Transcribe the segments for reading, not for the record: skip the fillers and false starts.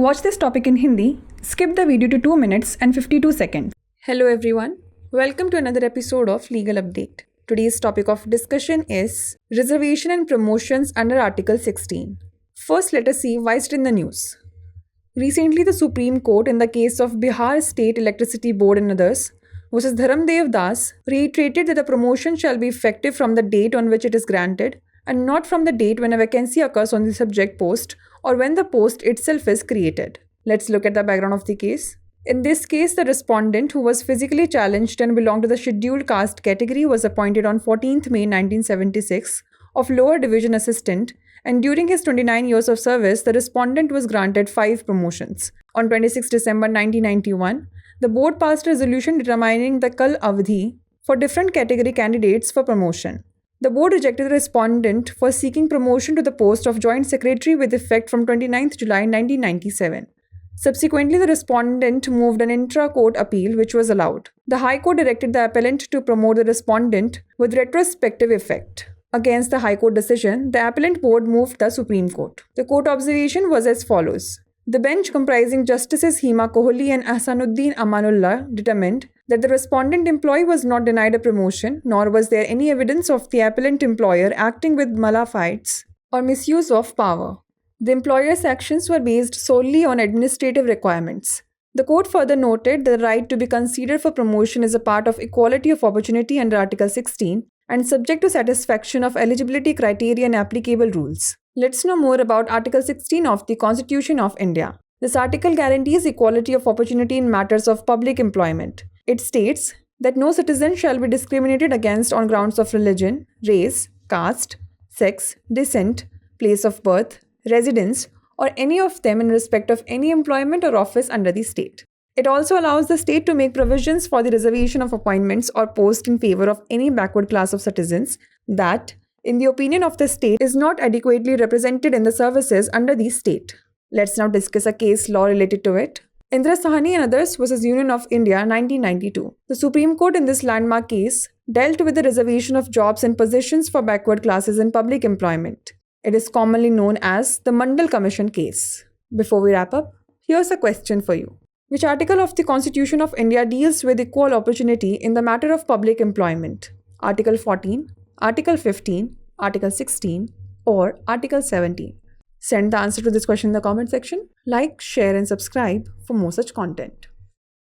watch this topic in Hindi, skip the video to 2 minutes and 52 seconds. Hello everyone, welcome to another episode of Legal Update. Today's topic of discussion is reservation and promotions under Article 16. First, let us see why it's in the news. Recently, the Supreme Court in the case of Bihar State Electricity Board and others versus Dharamdev Das reiterated that the promotion shall be effective from the date on which it is granted and not from the date when a vacancy occurs on the subject post or when the post itself is created. Let's look at the background of the case. In this case, the respondent, who was physically challenged and belonged to the scheduled caste category, was appointed on 14th May 1976 of lower division assistant, and during his 29 years of service, the respondent was granted 5 promotions. On 26 December 1991, the board passed a resolution determining the Kal Avdhi for different category candidates for promotion. The board rejected the respondent for seeking promotion to the post of Joint Secretary with effect from 29 July 1997. Subsequently, the respondent moved an intra-court appeal, which was allowed. The High Court directed the appellant to promote the respondent with retrospective effect. Against the High Court decision, the appellant board moved the Supreme Court. The court observation was as follows. The bench, comprising Justices Hima Kohli and Ahsanuddin Amanullah, determined that the respondent employee was not denied a promotion, nor was there any evidence of the appellant employer acting with malafide or misuse of power. The employer's actions were based solely on administrative requirements. The court further noted that the right to be considered for promotion is a part of equality of opportunity under Article 16 and subject to satisfaction of eligibility criteria and applicable rules. Let's know more about Article 16 of the Constitution of India. This article guarantees equality of opportunity in matters of public employment. It states that no citizen shall be discriminated against on grounds of religion, race, caste, sex, descent, place of birth, residence, or any of them in respect of any employment or office under the state. It also allows the state to make provisions for the reservation of appointments or posts in favor of any backward class of citizens that, in the opinion of the state, is not adequately represented in the services under the state. Let's now discuss a case law related to it. Indra Sahani and others versus Union of India 1992. The Supreme Court in this landmark case dealt with the reservation of jobs and positions for backward classes in public employment. It is commonly known as the Mandal Commission case. Before we wrap up, here's a question for you. Which article of the Constitution of India deals with equal opportunity in the matter of public employment? Article 14, Article 15, Article 16, or Article 17? Send the answer to this question in the comment section. Like, share and subscribe for more such content.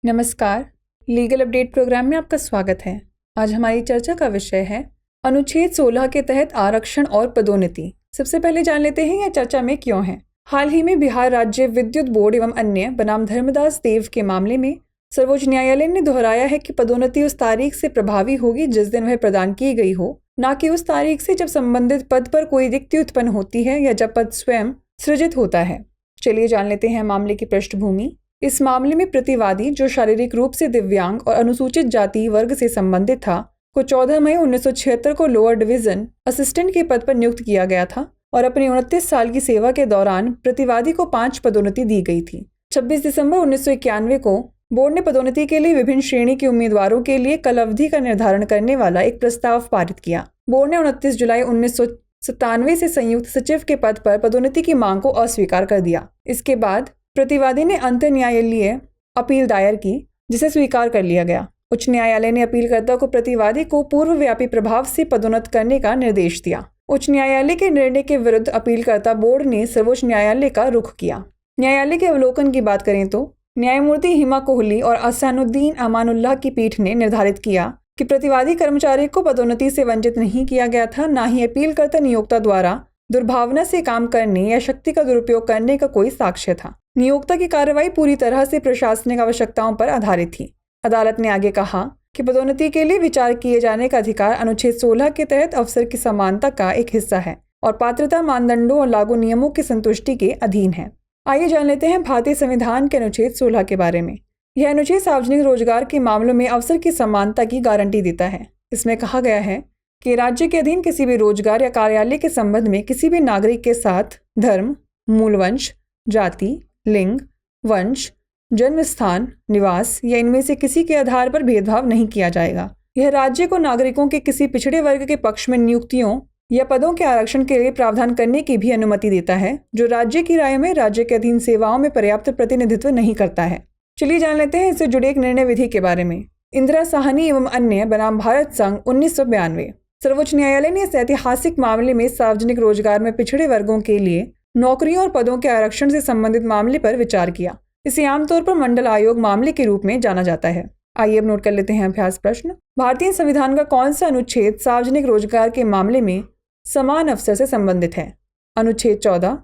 नमस्कार, legal update programme में आपका स्वागत है। आज हमारी चर्चा का विषय है अनुच्छेद 16 के तहत आरक्षण और पदोन्नति। सबसे पहले जान लेते हैं यह चर्चा में क्यों है। हाल ही में बिहार राज्य विद्युत बोर्ड एवं अन्य बनाम धर्मदास देव के मामले में सर्वोच्च न्यायालय ने दोहराया है कि पदोन्नति उस तारीख से प्रभावी होगी जिस दिन वह प्रदान की गई हो, न कि उस तारीख से जब संबंधित पद पर कोई रिक्ति उत्पन्न होती है या जब पद स्वयं सृजित होता है। चलिए जान लेते हैं मामले की पृष्ठभूमि। इस मामले में प्रतिवादी, जो शारीरिक रूप से दिव्यांग और अनुसूचित जाति वर्ग से संबंधित था, को 14 मई 1976 को लोअर डिवीजन असिस्टेंट के पद पर नियुक्त किया गया था और अपनी 29 साल की सेवा के दौरान प्रतिवादी को 5 पदोन्नति दी गई थी। 26 दिसंबर 1991 को बोर्ड ने पदोन्नति के लिए विभिन्न श्रेणी के उम्मीदवारों के लिए कल अवधि का निर्धारण करने वाला एक प्रस्ताव पारित किया। बोर्ड ने 29 जुलाई 1997 से संयुक्त सचिव के पद पर पदोन्नति की मांग को अस्वीकार कर दिया। इसके बाद प्रतिवादी ने अंतर न्यायालयीय अपील दायर की, जिसे स्वीकार कर लिया गया। उच्च न्यायालय ने अपीलकर्ता को प्रतिवादी को पूर्वव्यापी प्रभाव से पदोन्नत करने का निर्देश दिया। उच्च न्यायालय के निर्णय के विरुद्ध अपीलकर्ता बोर्ड ने सर्वोच्च न्यायालय का रुख किया। न्यायालय के अवलोकन की बात करें तो न्यायमूर्ति हिमा कोहली और अहसानुद्दीन अमानुल्लाह की पीठ ने निर्धारित किया कि प्रतिवादी कर्मचारी को पदोन्नति से वंचित नहीं किया गया था, न ही अपीलकर्ता नियोक्ता द्वारा दुर्भावना से काम करने या शक्ति का दुरुपयोग करने का कोई साक्ष्य था। नियोक्ता की कार्रवाई पूरी तरह से प्रशासनिक आवश्यकताओं पर आधारित थी। अदालत ने आगे कहा कि पदोन्नति के लिए विचार किए जाने का अधिकार अनुच्छेद 16 के तहत अवसर की समानता का एक हिस्सा है और पात्रता मानदंडों और लागू नियमों की संतुष्टि के अधीन है। आइए जान लेते हैं भारतीय संविधान के अनुच्छेद 16 के बारे में। यह अनुच्छेद सार्वजनिक रोजगार के मामलों में अवसर की समानता की गारंटी देता है। इसमें कहा गया है कि राज्य के अधीन किसी भी रोजगार या कार्यालय के संबंध में किसी भी नागरिक के साथ धर्म, मूलवंश, जाति, लिंग, वंश, जन्म स्थान, निवास या इनमें से किसी के आधार पर भेदभाव नहीं किया जाएगा। यह राज्य को नागरिकों के किसी पिछड़े वर्ग के पक्ष में नियुक्तियों यह पदों के आरक्षण के लिए प्रावधान करने की भी अनुमति देता है जो राज्य की राय में राज्य के अधीन सेवाओं में पर्याप्त प्रतिनिधित्व नहीं करता है। चलिए जान लेते हैं इससे जुड़े एक निर्णय विधि के बारे में। इंदिरा साहनी एवं अन्य बनाम भारत संघ 1992। सर्वोच्च न्यायालय ने इस ऐतिहासिक मामले में सार्वजनिक रोजगार में पिछड़े वर्गों के लिए नौकरियों और पदों के आरक्षण से संबंधित मामले पर विचार किया। इसे आमतौर पर मंडल आयोग मामले के रूप में जाना जाता है। आइए अब नोट कर लेते हैं अभ्यास प्रश्न। भारतीय संविधान का कौन सा अनुच्छेद सार्वजनिक रोजगार के मामले में समान अवसर से संबंधित है? अनुच्छेद 14,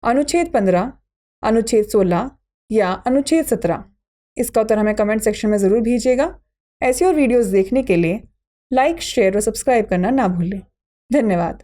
अनुच्छेद 15, अनुच्छेद 16 या अनुच्छेद 17? इसका उत्तर हमें कमेंट सेक्शन में ज़रूर भेजिएगा। ऐसी और वीडियोस देखने के लिए लाइक, शेयर और सब्सक्राइब करना ना भूलें। धन्यवाद।